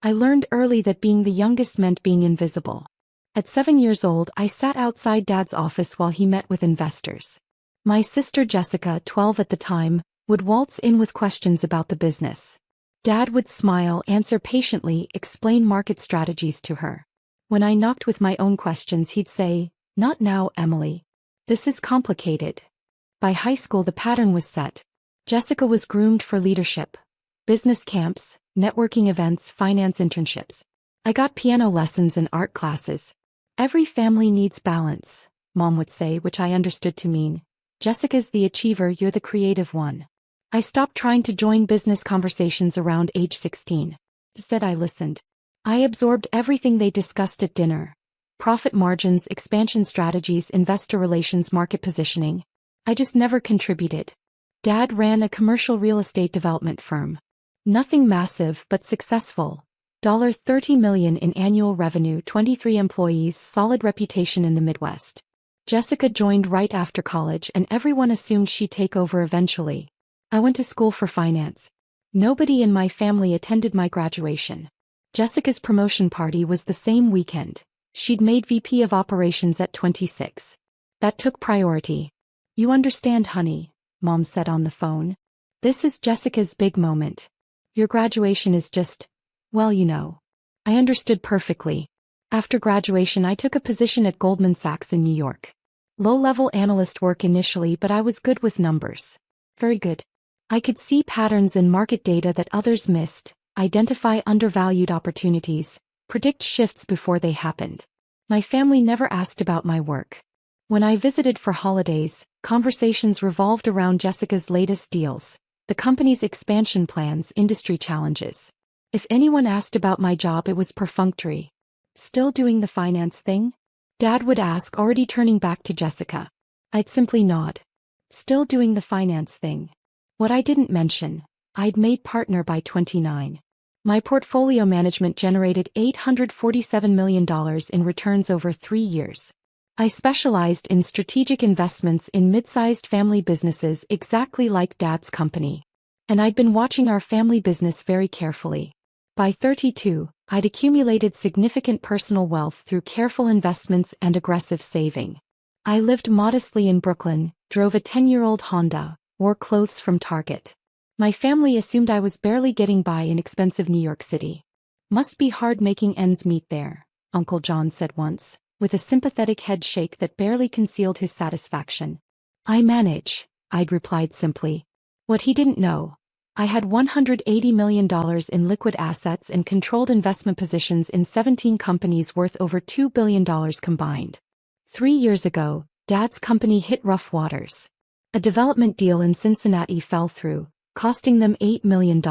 I learned early that being the youngest meant being invisible. At 7 years old, I sat outside Dad's office while he met with investors. My sister Jessica, 12 at the time, would waltz in with questions about the business. Dad would smile, answer patiently, explain market strategies to her. When I knocked with my own questions, he'd say, "Not now, Emily. This is complicated." By high school, the pattern was set. Jessica was groomed for leadership. Business camps, networking events, finance internships. I got piano lessons and art classes. Every family needs balance, Mom would say, which I understood to mean, Jessica's the achiever, you're the creative one. I stopped trying to join business conversations around age 16. Instead, I listened. I absorbed everything they discussed at dinner. Profit margins, expansion strategies, investor relations, market positioning. I just never contributed. Dad ran a commercial real estate development firm. Nothing massive but successful. $30 million in annual revenue, 23 employees, solid reputation in the Midwest. Jessica joined right after college and everyone assumed she'd take over eventually. I went to school for finance. Nobody in my family attended my graduation. Jessica's promotion party was the same weekend. She'd made VP of operations at 26. That took priority. "You understand, honey," Mom said on the phone. "This is Jessica's big moment. Your graduation is just, well, you know." I understood perfectly. After graduation, I took a position at Goldman Sachs in New York. Low-level analyst work initially, but I was good with numbers. Very good. I could see patterns in market data that others missed, identify undervalued opportunities, predict shifts before they happened. My family never asked about my work. When I visited for holidays, conversations revolved around Jessica's latest deals, the company's expansion plans, industry challenges. If anyone asked about my job, it was perfunctory. "Still doing the finance thing?" Dad would ask, already turning back to Jessica. I'd simply nod. Still doing the finance thing. What I didn't mention, I'd made partner by 29. My portfolio management generated $847 million in returns over 3 years. I specialized in strategic investments in mid-sized family businesses exactly like Dad's company. And I'd been watching our family business very carefully. By 32, I'd accumulated significant personal wealth through careful investments and aggressive saving. I lived modestly in Brooklyn, drove a 10-year-old Honda, wore clothes from Target. My family assumed I was barely getting by in expensive New York City. "Must be hard making ends meet there," Uncle John said once, with a sympathetic head shake that barely concealed his satisfaction. "I manage," I'd replied simply. What he didn't know, I had $180 million in liquid assets and controlled investment positions in 17 companies worth over $2 billion combined. 3 years ago, Dad's company hit rough waters. A development deal in Cincinnati fell through, costing them $8 million.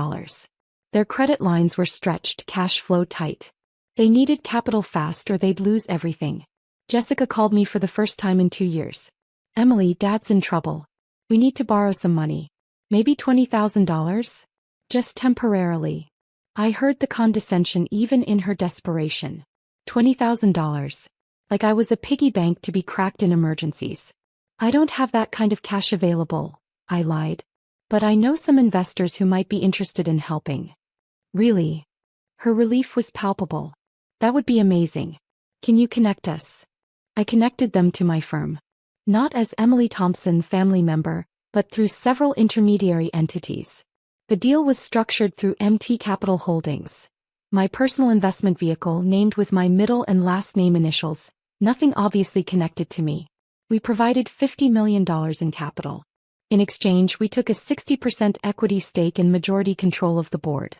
Their credit lines were stretched, cash flow tight. They needed capital fast or they'd lose everything. Jessica called me for the first time in 2 years. "Emily, Dad's in trouble. We need to borrow some money. Maybe $20,000? Just temporarily." I heard the condescension even in her desperation. $20,000. Like I was a piggy bank to be cracked in emergencies. "I don't have that kind of cash available," I lied. "But I know some investors who might be interested in helping." "Really?" Her relief was palpable. "That would be amazing. Can you connect us?" I connected them to my firm. Not as Emily Thompson family member, but through several intermediary entities. The deal was structured through MT Capital Holdings, my personal investment vehicle named with my middle and last name initials, nothing obviously connected to me. We provided $50 million in capital. In exchange, we took a 60% equity stake and majority control of the board.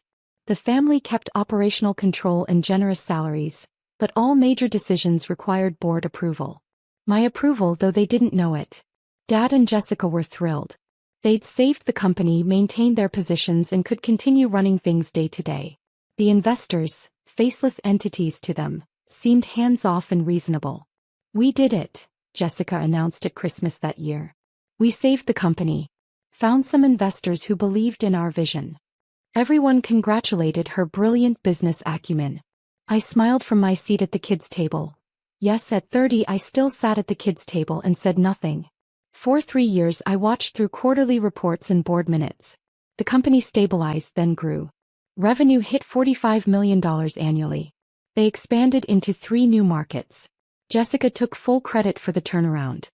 The family kept operational control and generous salaries, but all major decisions required board approval. My approval, though they didn't know it. Dad and Jessica were thrilled. They'd saved the company, maintained their positions, and could continue running things day to day. The investors, faceless entities to them, seemed hands-off and reasonable. "We did it," Jessica announced at Christmas that year. "We saved the company. Found some investors who believed in our vision." Everyone congratulated her brilliant business acumen. I smiled from my seat at the kids' table. Yes, at 30 I still sat at the kids' table and said nothing. For 3 years I watched through quarterly reports and board minutes. The company stabilized, then grew. Revenue hit $45 million annually. They expanded into 3 new markets. Jessica took full credit for the turnaround.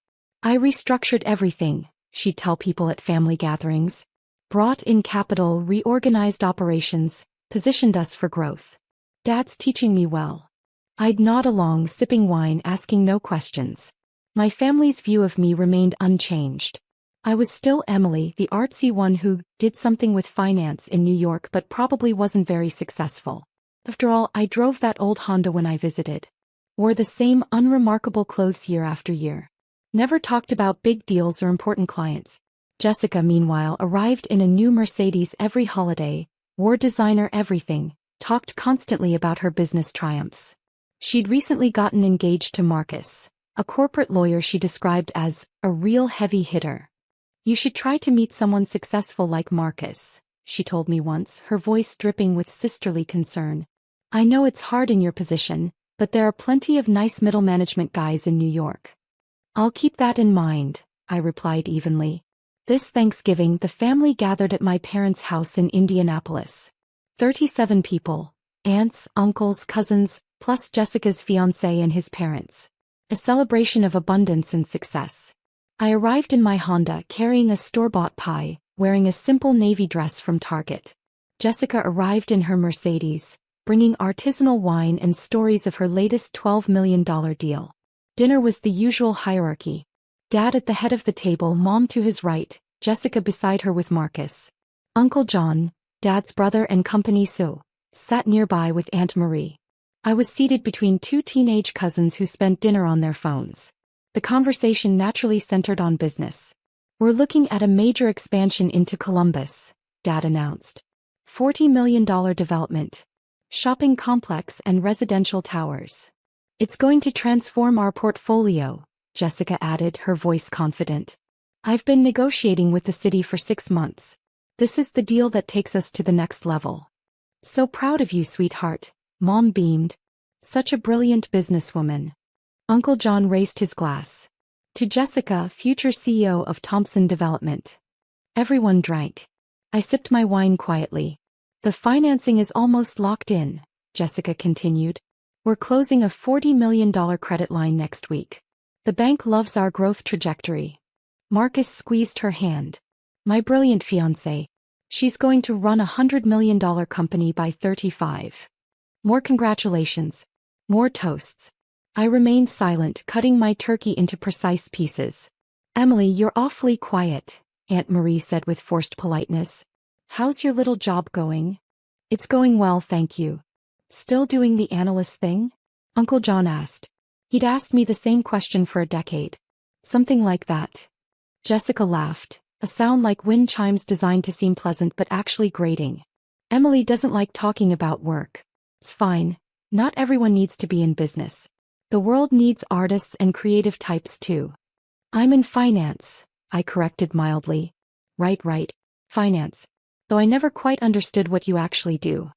I restructured everything, she'd tell people at family gatherings. Brought in capital, reorganized operations, positioned us for growth. Dad's teaching me well. I'd nod along, sipping wine, asking no questions. My family's view of me remained unchanged. I was still Emily, the artsy one who did something with finance in New York but probably wasn't very successful. After all, I drove that old Honda when I visited. Wore the same unremarkable clothes year after year. Never talked about big deals or important clients. Jessica, meanwhile, arrived in a new Mercedes every holiday, wore designer everything, talked constantly about her business triumphs. She'd recently gotten engaged to Marcus, a corporate lawyer she described as a real heavy hitter. You should try to meet someone successful like Marcus, she told me once, her voice dripping with sisterly concern. I know it's hard in your position, but there are plenty of nice middle management guys in New York. I'll keep that in mind, I replied evenly. This Thanksgiving, the family gathered at my parents' house in Indianapolis. 37 people, aunts, uncles, cousins, plus Jessica's fiancé and his parents. A celebration of abundance and success. I arrived in my Honda carrying a store-bought pie, wearing a simple navy dress from Target. Jessica arrived in her Mercedes, bringing artisanal wine and stories of her latest $12 million deal. Dinner was the usual hierarchy. Dad at the head of the table, Mom to his right, Jessica beside her with Marcus. Uncle John, Dad's brother and company sat nearby with Aunt Marie. I was seated between 2 teenage cousins who spent dinner on their phones. The conversation naturally centered on business. We're looking at a major expansion into Columbus, Dad announced. $40 million development. Shopping complex and residential towers. It's going to transform our portfolio, Jessica added, her voice confident. I've been negotiating with the city for 6 months. This is the deal that takes us to the next level. So proud of you, sweetheart, Mom beamed. Such a brilliant businesswoman. Uncle John raised his glass. To Jessica, future CEO of Thompson Development. Everyone drank. I sipped my wine quietly. The financing is almost locked in, Jessica continued. We're closing a $40 million credit line next week. The bank loves our growth trajectory. Marcus squeezed her hand. My brilliant fiancé. She's going to run a $100 million company by 35. More congratulations. More toasts. I remained silent, cutting my turkey into precise pieces. Emily, you're awfully quiet, Aunt Marie said with forced politeness. How's your little job going? It's going well, thank you. Still doing the analyst thing? Uncle John asked. He'd asked me the same question for a decade. Something like that. Jessica laughed, a sound like wind chimes designed to seem pleasant but actually grating. Emily doesn't like talking about work. It's fine. Not everyone needs to be in business. The world needs artists and creative types too. I'm in finance, I corrected mildly. Right. Finance. Though I never quite understood what you actually do.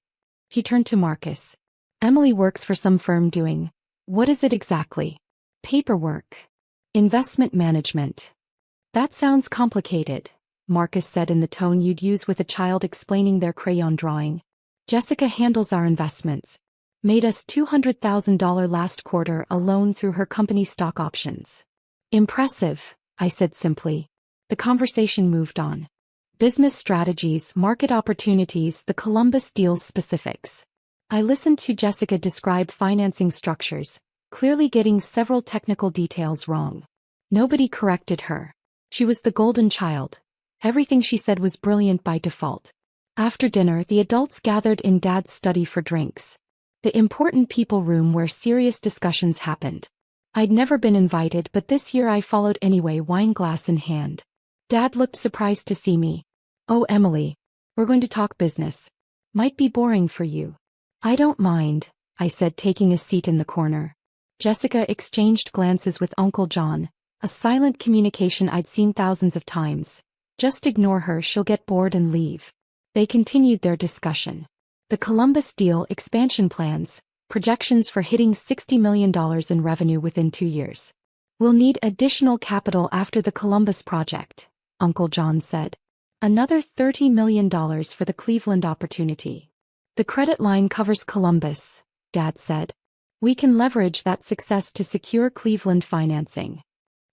He turned to Marcus. Emily works for some firm doing. What is it exactly? Paperwork. Investment management. That sounds complicated, Marcus said in the tone you'd use with a child explaining their crayon drawing. Jessica handles our investments. Made us $200,000 last quarter alone through her company stock options. Impressive, I said simply. The conversation moved on. Business strategies, market opportunities, the Columbus deal's specifics. I listened to Jessica describe financing structures, clearly getting several technical details wrong. Nobody corrected her. She was the golden child. Everything she said was brilliant by default. After dinner, the adults gathered in Dad's study for drinks. The important people room where serious discussions happened. I'd never been invited, but this year I followed anyway, wine glass in hand. Dad looked surprised to see me. Oh, Emily. We're going to talk business. Might be boring for you. I don't mind, I said, taking a seat in the corner. Jessica exchanged glances with Uncle John, a silent communication I'd seen thousands of times. Just ignore her, she'll get bored and leave. They continued their discussion. The Columbus deal, expansion plans, projections for hitting $60 million in revenue within 2 years. We'll need additional capital after the Columbus project, Uncle John said. Another $30 million for the Cleveland opportunity. The credit line covers Columbus, Dad said. We can leverage that success to secure Cleveland financing.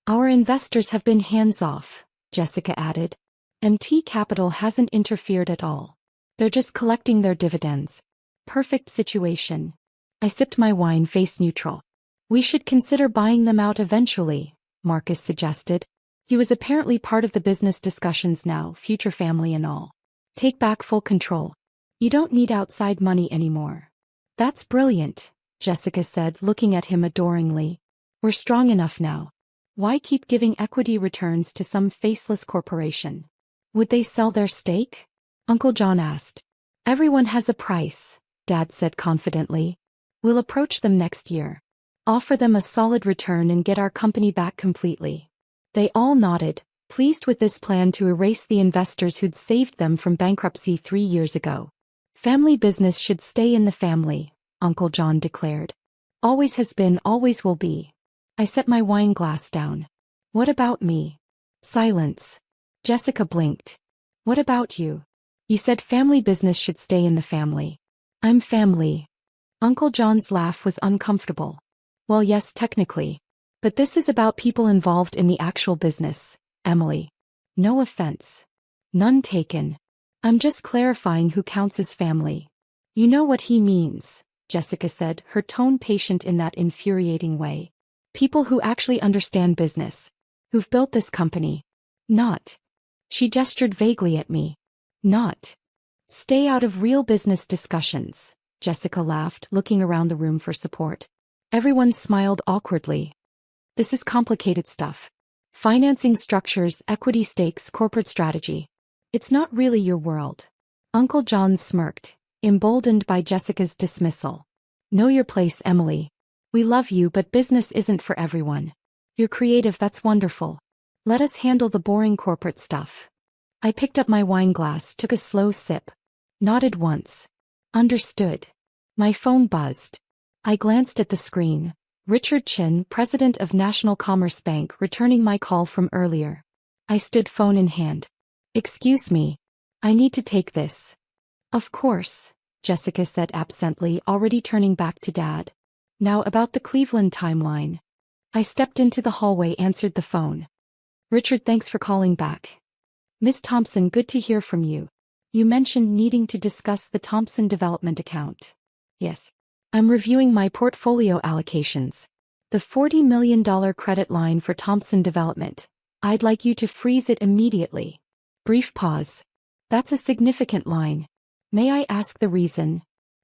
Our investors have been hands-off, Jessica added. MT Capital hasn't interfered at all. They're just collecting their dividends. Perfect situation. I sipped my wine face neutral. We should consider buying them out eventually, Marcus suggested. He was apparently part of the business discussions now, future family and all. Take back full control. You don't need outside money anymore. That's brilliant, Jessica said, looking at him adoringly. We're strong enough now. Why keep giving equity returns to some faceless corporation? Would they sell their stake? Uncle John asked. Everyone has a price, Dad said confidently. We'll approach them next year. Offer them a solid return and get our company back completely. They all nodded, pleased with this plan to erase the investors who'd saved them from bankruptcy 3 years ago. Family business should stay in the family, Uncle John declared. Always has been, always will be. I set my wine glass down. What about me? Silence. Jessica blinked. What about you? You said family business should stay in the family. I'm family. Uncle John's laugh was uncomfortable. Well, yes, technically. But this is about people involved in the actual business, Emily. No offense. None taken. I'm just clarifying who counts as family. You know what he means, Jessica said, her tone patient in that infuriating way. People who actually understand business. Who've built this company. Not. She gestured vaguely at me. Not. Stay out of real business discussions, Jessica laughed, looking around the room for support. Everyone smiled awkwardly. This is complicated stuff. Financing structures, equity stakes, corporate strategy. It's not really your world. Uncle John smirked, emboldened by Jessica's dismissal. Know your place, Emily. We love you, but business isn't for everyone. You're creative, that's wonderful. Let us handle the boring corporate stuff. I picked up my wine glass, took a slow sip. Nodded once. Understood. My phone buzzed. I glanced at the screen. Richard Chin, president of National Commerce Bank, returning my call from earlier. I stood phone in hand. Excuse me. I need to take this. Of course, Jessica said absently, already turning back to Dad. Now about the Cleveland timeline. I stepped into the hallway, answered the phone. Richard, thanks for calling back. Miss Thompson, good to hear from you. You mentioned needing to discuss the Thompson development account. Yes. I'm reviewing my portfolio allocations. The $40 million credit line for Thompson Development. I'd like you to freeze it immediately. Brief pause. That's a significant line. May I ask the reason?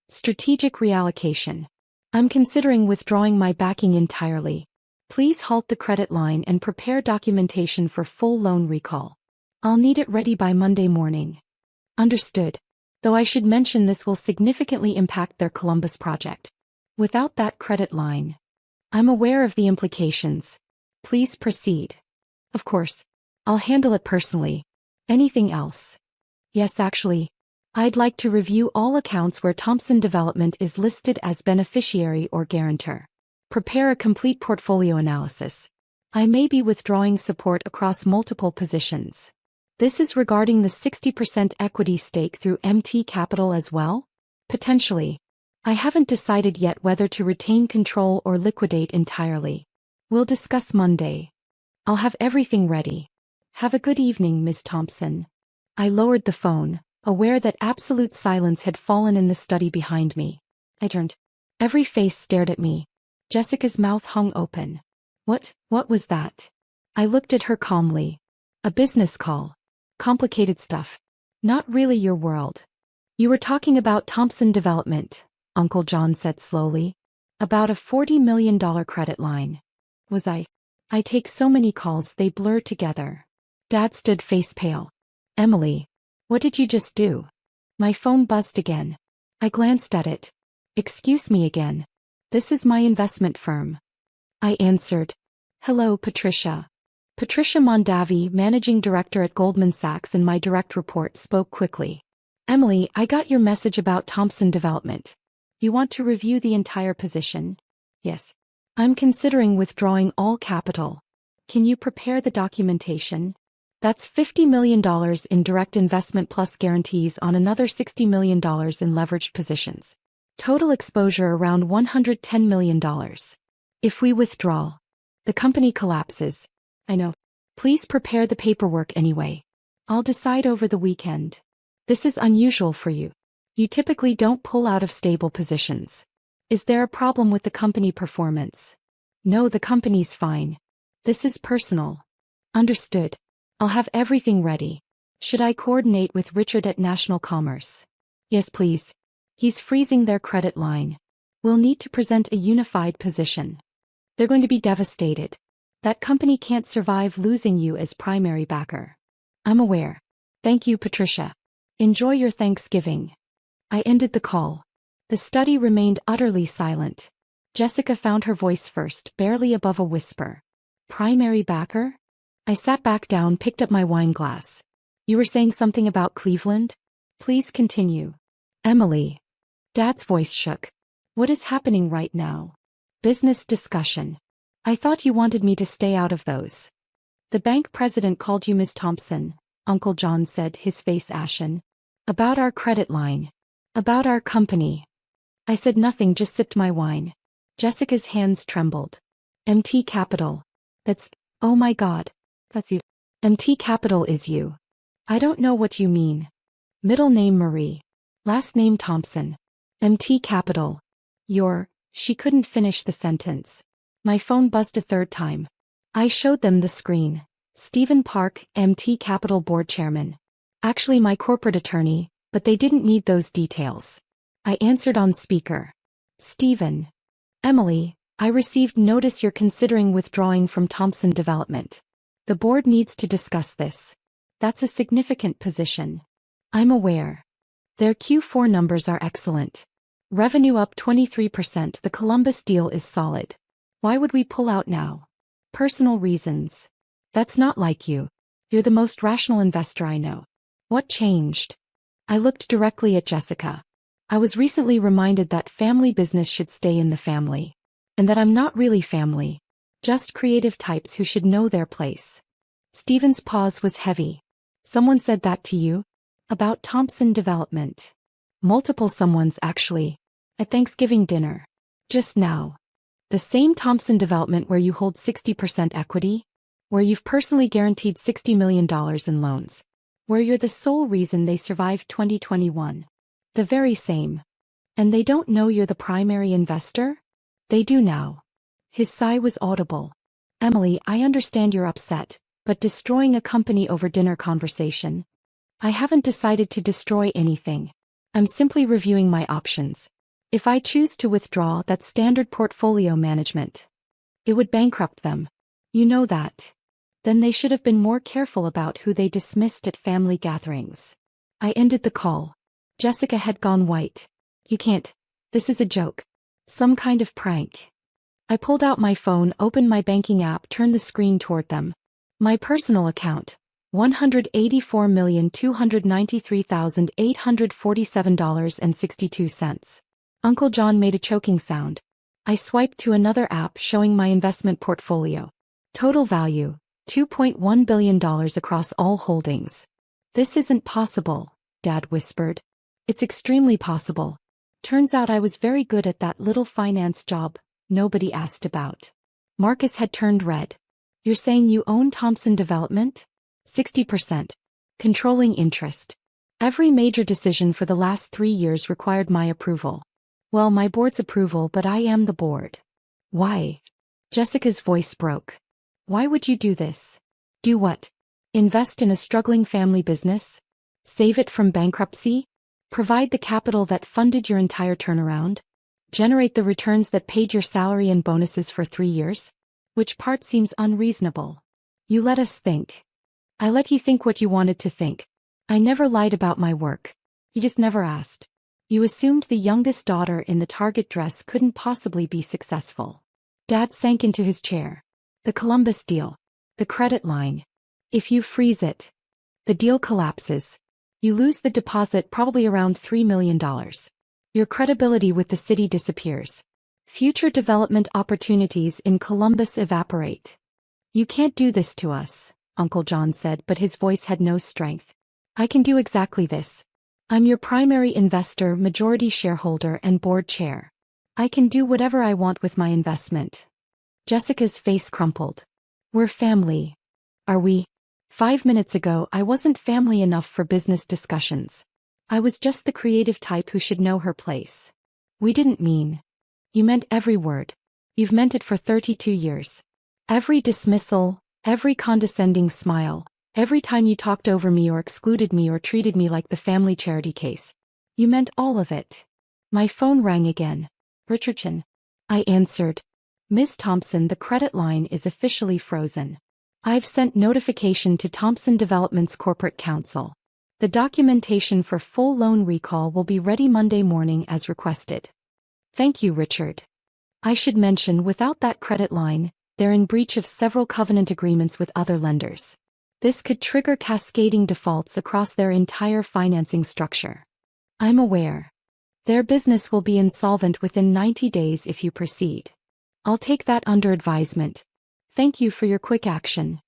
Strategic reallocation. I'm considering withdrawing my backing entirely. Please halt the credit line and prepare documentation for full loan recall. I'll need it ready by Monday morning. Understood. Though I should mention this will significantly impact their Columbus project. Without that credit line. I'm aware of the implications. Please proceed. Of course. I'll handle it personally. Anything else? Yes, actually. I'd like to review all accounts where Thompson Development is listed as beneficiary or guarantor. Prepare a complete portfolio analysis. I may be withdrawing support across multiple positions. This is regarding the 60% equity stake through MT Capital as well? Potentially. I haven't decided yet whether to retain control or liquidate entirely. We'll discuss Monday. I'll have everything ready. Have a good evening, Miss Thompson. I lowered the phone, aware that absolute silence had fallen in the study behind me. I turned. Every face stared at me. Jessica's mouth hung open. What was that? I looked at her calmly. A business call. Complicated stuff. Not really your world. You were talking about Thompson Development, Uncle John said slowly. About a $40 million credit line. Was I? I take so many calls they blur together. Dad stood face pale. Emily. What did you just do? My phone buzzed again. I glanced at it. Excuse me again. This is my investment firm. I answered. Hello, Patricia. Patricia Mondavi, managing director at Goldman Sachs and my direct report, spoke quickly. Emily, I got your message about Thompson Development. You want to review the entire position? Yes. I'm considering withdrawing all capital. Can you prepare the documentation? That's $50 million in direct investment plus guarantees on another $60 million in leveraged positions. Total exposure around $110 million. If we withdraw, the company collapses. I know. Please prepare the paperwork anyway. I'll decide over the weekend. This is unusual for you. You typically don't pull out of stable positions. Is there a problem with the company performance? No, the company's fine. This is personal. Understood. I'll have everything ready. Should I coordinate with Richard at National Commerce? Yes, please. He's freezing their credit line. We'll need to present a unified position. They're going to be devastated. That company can't survive losing you as primary backer. I'm aware. Thank you, Patricia. Enjoy your Thanksgiving. I ended the call. The study remained utterly silent. Jessica found her voice first, barely above a whisper. Primary backer? I sat back down, picked up my wine glass. You were saying something about Cleveland? Please continue. Emily. Dad's voice shook. What is happening right now? Business discussion. I thought you wanted me to stay out of those. The bank president called you Miss Thompson, Uncle John said, his face ashen. About our credit line. About our company. I said nothing, just sipped my wine. Jessica's hands trembled. MT Capital. Oh my God. That's you. MT Capital is you. I don't know what you mean. Middle name Marie. Last name Thompson. MT Capital. She couldn't finish the sentence. My phone buzzed a third time. I showed them the screen. Stephen Park, MT Capital Board Chairman. Actually my corporate attorney, but they didn't need those details. I answered on speaker. Stephen. Emily, I received notice you're considering withdrawing from Thompson Development. The board needs to discuss this. That's a significant position. I'm aware. Their Q4 numbers are excellent. Revenue up 23%. The Columbus deal is solid. Why would we pull out now? Personal reasons. That's not like you. You're the most rational investor I know. What changed? I looked directly at Jessica. I was recently reminded that family business should stay in the family. And that I'm not really family. Just creative types who should know their place. Stephen's pause was heavy. Someone said that to you? About Thompson Development. Multiple someones actually. At Thanksgiving dinner. Just now. The same Thompson Development where you hold 60% equity? Where you've personally guaranteed $60 million in loans? Where you're the sole reason they survived 2021? The very same. And they don't know you're the primary investor? They do now. His sigh was audible. Emily, I understand you're upset, but destroying a company over dinner conversation? I haven't decided to destroy anything. I'm simply reviewing my options. If I choose to withdraw, that's standard portfolio management. It would bankrupt them. You know that. Then they should have been more careful about who they dismissed at family gatherings. I ended the call. Jessica had gone white. You can't. This is a joke. Some kind of prank. I pulled out my phone, opened my banking app, turned the screen toward them. My personal account. $184,293,847.62. Uncle John made a choking sound. I swiped to another app showing my investment portfolio. Total value, $2.1 billion across all holdings. This isn't possible, Dad whispered. It's extremely possible. Turns out I was very good at that little finance job nobody asked about. Marcus had turned red. You're saying you own Thompson Development? 60%. Controlling interest. Every major decision for the last 3 years required my approval. Well, my board's approval, but I am the board. Why? Jessica's voice broke. Why would you do this? Do what? Invest in a struggling family business? Save it from bankruptcy? Provide the capital that funded your entire turnaround? Generate the returns that paid your salary and bonuses for 3 years? Which part seems unreasonable? You let us think. I let you think what you wanted to think. I never lied about my work. You just never asked. You assumed the youngest daughter in the Target dress couldn't possibly be successful. Dad sank into his chair. The Columbus deal. The credit line. If you freeze it, the deal collapses. You lose the deposit, probably around $3 million. Your credibility with the city disappears. Future development opportunities in Columbus evaporate. You can't do this to us, Uncle John said, but his voice had no strength. I can do exactly this. I'm your primary investor, majority shareholder, and board chair. I can do whatever I want with my investment. Jessica's face crumpled. We're family. Are we? 5 minutes ago, I wasn't family enough for business discussions. I was just the creative type who should know her place. We didn't mean. You meant every word. You've meant it for 32 years. Every dismissal, every condescending smile, every time you talked over me or excluded me or treated me like the family charity case. You meant all of it. My phone rang again. Richardson. I answered. Ms. Thompson, the credit line is officially frozen. I've sent notification to Thompson Development's corporate counsel. The documentation for full loan recall will be ready Monday morning as requested. Thank you, Richard. I should mention, without that credit line, they're in breach of several covenant agreements with other lenders. This could trigger cascading defaults across their entire financing structure. I'm aware. Their business will be insolvent within 90 days if you proceed. I'll take that under advisement. Thank you for your quick action.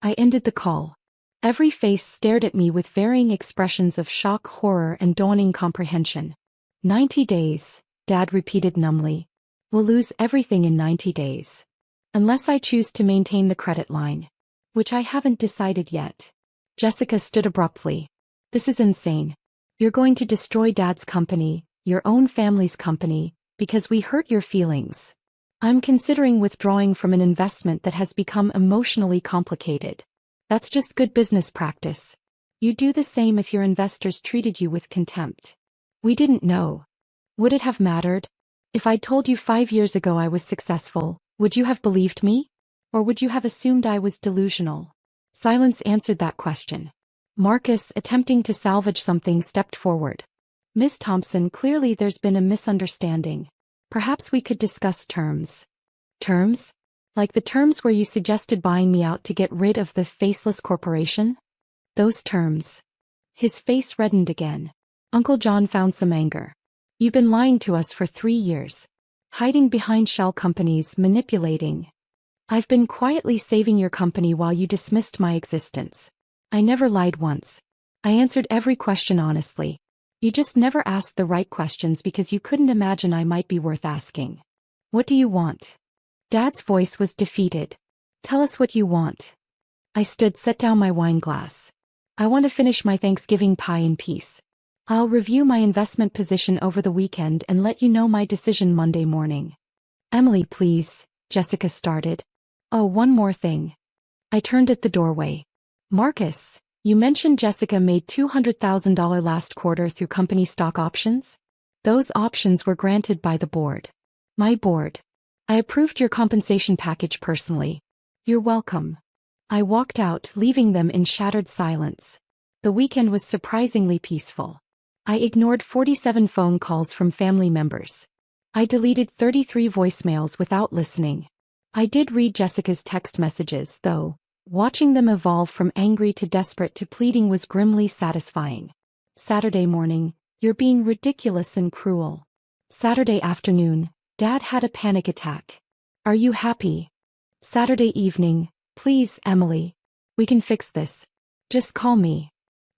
I ended the call. Every face stared at me with varying expressions of shock, horror, and dawning comprehension. 90 days, Dad repeated numbly. We'll lose everything in 90 days. Unless I choose to maintain the credit line. Which I haven't decided yet. Jessica stood abruptly. This is insane. You're going to destroy Dad's company, your own family's company, because we hurt your feelings. I'm considering withdrawing from an investment that has become emotionally complicated. That's just good business practice. You'd do the same if your investors treated you with contempt. We didn't know. Would it have mattered? If I'd told you 5 years ago I was successful, would you have believed me? Or would you have assumed I was delusional? Silence answered that question. Marcus, attempting to salvage something, stepped forward. Miss Thompson, clearly there's been a misunderstanding. Perhaps we could discuss terms. Terms? Like the terms where you suggested buying me out to get rid of the faceless corporation? Those terms. His face reddened again. Uncle John found some anger. You've been lying to us for 3 years. Hiding behind shell companies, manipulating. I've been quietly saving your company while you dismissed my existence. I never lied once. I answered every question honestly. You just never asked the right questions because you couldn't imagine I might be worth asking. What do you want? Dad's voice was defeated. Tell us what you want. I stood, set down my wine glass. I want to finish my Thanksgiving pie in peace. I'll review my investment position over the weekend and let you know my decision Monday morning. Emily, please, Jessica started. Oh, one more thing. I turned at the doorway. Marcus, you mentioned Jessica made $200,000 last quarter through company stock options? Those options were granted by the board. My board. I approved your compensation package personally. You're welcome. I walked out, leaving them in shattered silence. The weekend was surprisingly peaceful. I ignored 47 phone calls from family members. I deleted 33 voicemails without listening. I did read Jessica's text messages, though. Watching them evolve from angry to desperate to pleading was grimly satisfying. Saturday morning, you're being ridiculous and cruel. Saturday afternoon, Dad had a panic attack. Are you happy? Saturday evening, please, Emily. We can fix this. Just call me.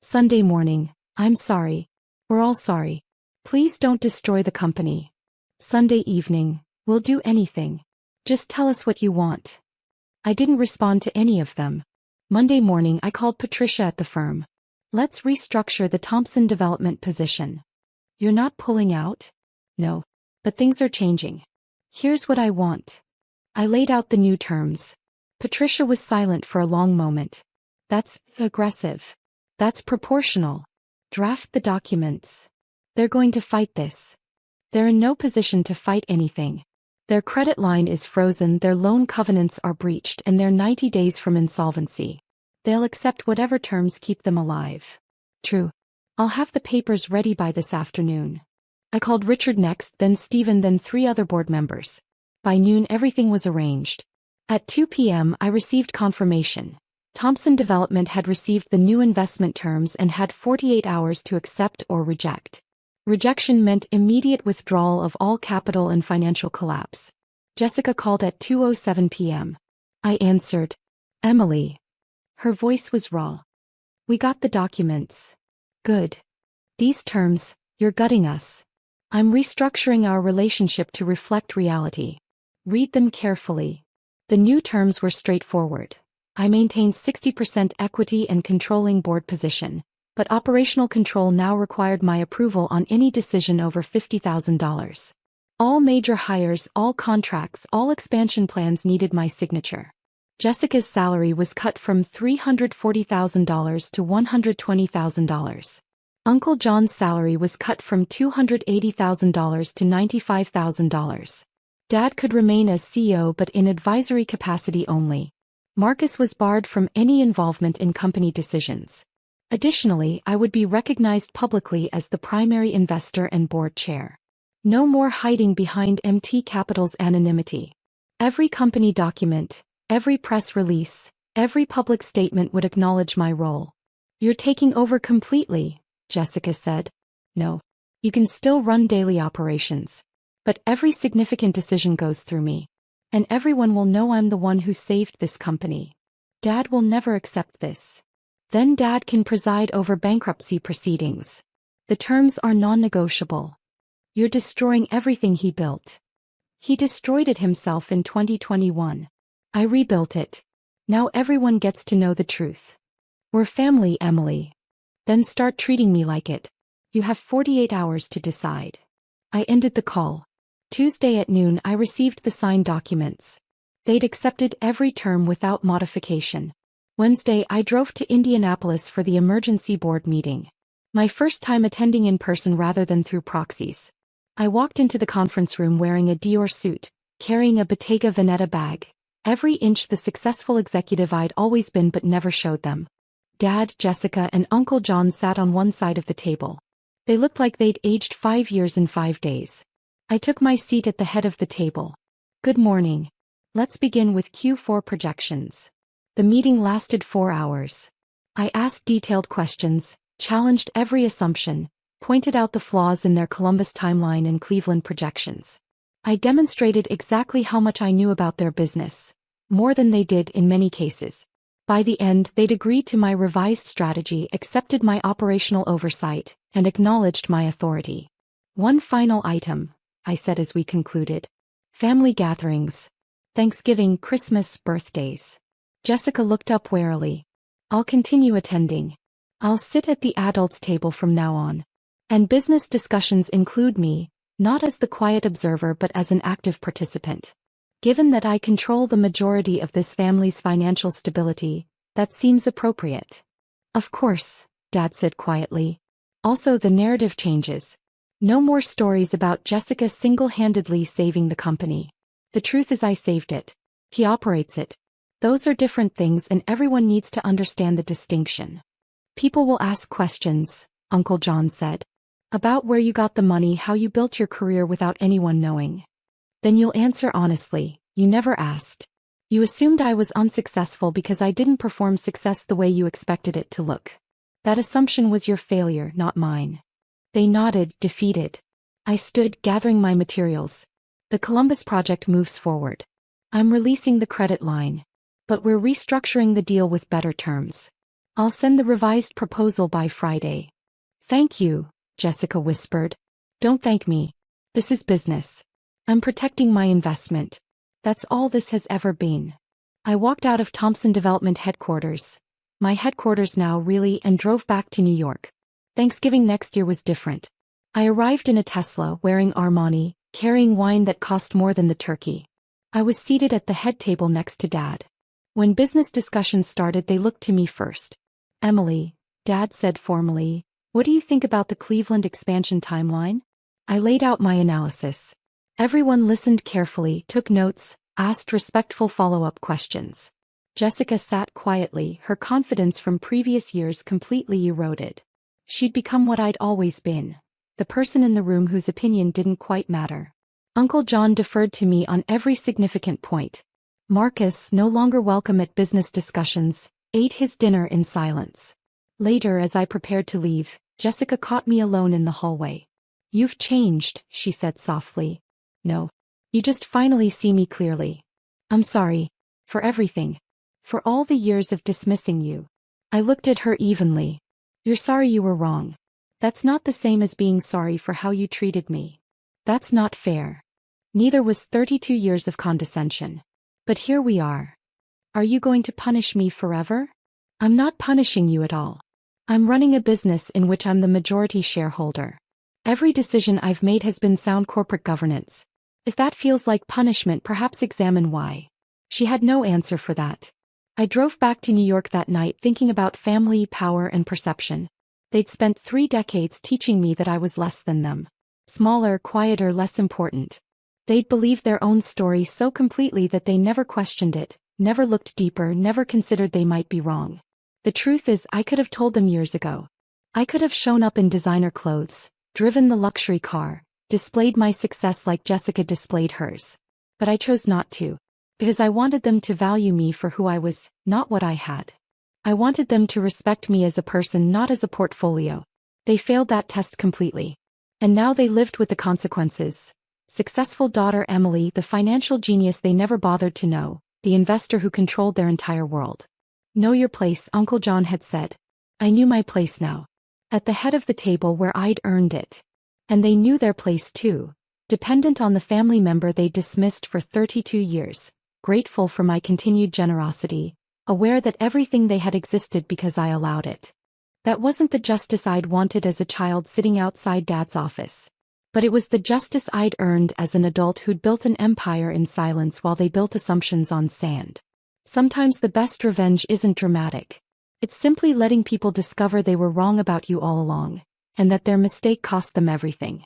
Sunday morning, I'm sorry. We're all sorry. Please don't destroy the company. Sunday evening, we'll do anything. Just tell us what you want. I didn't respond to any of them. Monday morning I called Patricia at the firm. Let's restructure the Thompson Development position. You're not pulling out? No. But things are changing. Here's what I want. I laid out the new terms. Patricia was silent for a long moment. That's aggressive. That's proportional. Draft the documents. They're going to fight this. They're in no position to fight anything. Their credit line is frozen, their loan covenants are breached, and they're 90 days from insolvency. They'll accept whatever terms keep them alive. True. I'll have the papers ready by this afternoon. I called Richard next, then Stephen, then 3 other board members. By noon everything was arranged. At 2 p.m. I received confirmation. Thompson Development had received the new investment terms and had 48 hours to accept or reject. Rejection meant immediate withdrawal of all capital and financial collapse. Jessica called at 2:07 p.m. I answered. Emily. Her voice was raw. We got the documents. Good. These terms, you're gutting us. I'm restructuring our relationship to reflect reality. Read them carefully. The new terms were straightforward. I maintained 60% equity and controlling board position, but operational control now required my approval on any decision over $50,000. All major hires, all contracts, all expansion plans needed my signature. Jessica's salary was cut from $340,000 to $120,000. Uncle John's salary was cut from $280,000 to $95,000. Dad could remain as CEO but in advisory capacity only. Marcus was barred from any involvement in company decisions. Additionally, I would be recognized publicly as the primary investor and board chair. No more hiding behind MT Capital's anonymity. Every company document, every press release, every public statement would acknowledge my role. You're taking over completely, Jessica said. No. You can still run daily operations. But every significant decision goes through me. And everyone will know I'm the one who saved this company. Dad will never accept this. Then Dad can preside over bankruptcy proceedings. The terms are non-negotiable. You're destroying everything he built. He destroyed it himself in 2021. I rebuilt it. Now everyone gets to know the truth. We're family, Emily. Then start treating me like it. You have 48 hours to decide. I ended the call. Tuesday at noon I received the signed documents. They'd accepted every term without modification. Wednesday I drove to Indianapolis for the emergency board meeting. My first time attending in person rather than through proxies. I walked into the conference room wearing a Dior suit, carrying a Bottega Veneta bag, every inch the successful executive I'd always been but never showed them. Dad, Jessica, and Uncle John sat on one side of the table. They looked like they'd aged 5 years in 5 days. I took my seat at the head of the table. Good morning. Let's begin with Q4 projections. The meeting lasted 4 hours. I asked detailed questions, challenged every assumption, pointed out the flaws in their Columbus timeline and Cleveland projections. I demonstrated exactly how much I knew about their business, more than they did in many cases. By the end, they'd agreed to my revised strategy, accepted my operational oversight, and acknowledged my authority. One final item, I said as we concluded. Family gatherings. Thanksgiving, Christmas, birthdays. Jessica looked up warily. I'll continue attending. I'll sit at the adults' table from now on. And business discussions include me, not as the quiet observer but as an active participant. Given that I control the majority of this family's financial stability, that seems appropriate. Of course, Dad said quietly. Also the narrative changes. No more stories about Jessica single-handedly saving the company. The truth is I saved it. He operates it. Those are different things and everyone needs to understand the distinction. People will ask questions, Uncle John said. About where you got the money, how you built your career without anyone knowing. Then you'll answer honestly, you never asked. You assumed I was unsuccessful because I didn't perform success the way you expected it to look. That assumption was your failure, not mine. They nodded, defeated. I stood, gathering my materials. The Columbus project moves forward. I'm releasing the credit line. But we're restructuring the deal with better terms. I'll send the revised proposal by Friday. Thank you, Jessica whispered. Don't thank me. This is business. I'm protecting my investment. That's all this has ever been. I walked out of Thompson Development headquarters. My headquarters now really, and drove back to New York. Thanksgiving next year was different. I arrived in a Tesla wearing Armani, carrying wine that cost more than the turkey. I was seated at the head table next to Dad. When business discussions started, they looked to me first. Emily, Dad said formally, what do you think about the Cleveland expansion timeline? I laid out my analysis. Everyone listened carefully, took notes, asked respectful follow-up questions. Jessica sat quietly, her confidence from previous years completely eroded. She'd become what I'd always been, the person in the room whose opinion didn't quite matter. Uncle John deferred to me on every significant point. Marcus, no longer welcome at business discussions, ate his dinner in silence. Later, as I prepared to leave, Jessica caught me alone in the hallway. You've changed, she said softly. No. You just finally see me clearly. I'm sorry. For everything. for all the years of dismissing you." I looked at her evenly. "You're sorry you were wrong. That's not the same as being sorry for how you treated me. That's not fair. Neither was 32 years of condescension. But here we are. Are you going to punish me forever?" "I'm not punishing you at all. I'm running a business in which I'm the majority shareholder. Every decision I've made has been sound corporate governance. If that feels like punishment, perhaps examine why." She had no answer for that. I drove back to New York that night thinking about family, power, and perception. They'd spent 3 decades teaching me that I was less than them. Smaller, quieter, less important. They'd believed their own story so completely that they never questioned it, never looked deeper, never considered they might be wrong. The truth is, I could have told them years ago. I could have shown up in designer clothes, driven the luxury car, displayed my success like Jessica displayed hers. But I chose not to. Because I wanted them to value me for who I was, not what I had. I wanted them to respect me as a person, not as a portfolio. They failed that test completely. And now they lived with the consequences. Successful daughter Emily, the financial genius they never bothered to know, the investor who controlled their entire world. "Know your place," Uncle John had said. I knew my place now. At the head of the table where I'd earned it. And they knew their place too, dependent on the family member they dismissed for 32 years, grateful for my continued generosity, aware that everything they had existed because I allowed it. That wasn't the justice I'd wanted as a child sitting outside Dad's office. But it was the justice I'd earned as an adult who'd built an empire in silence while they built assumptions on sand. Sometimes the best revenge isn't dramatic. It's simply letting people discover they were wrong about you all along, and that their mistake cost them everything.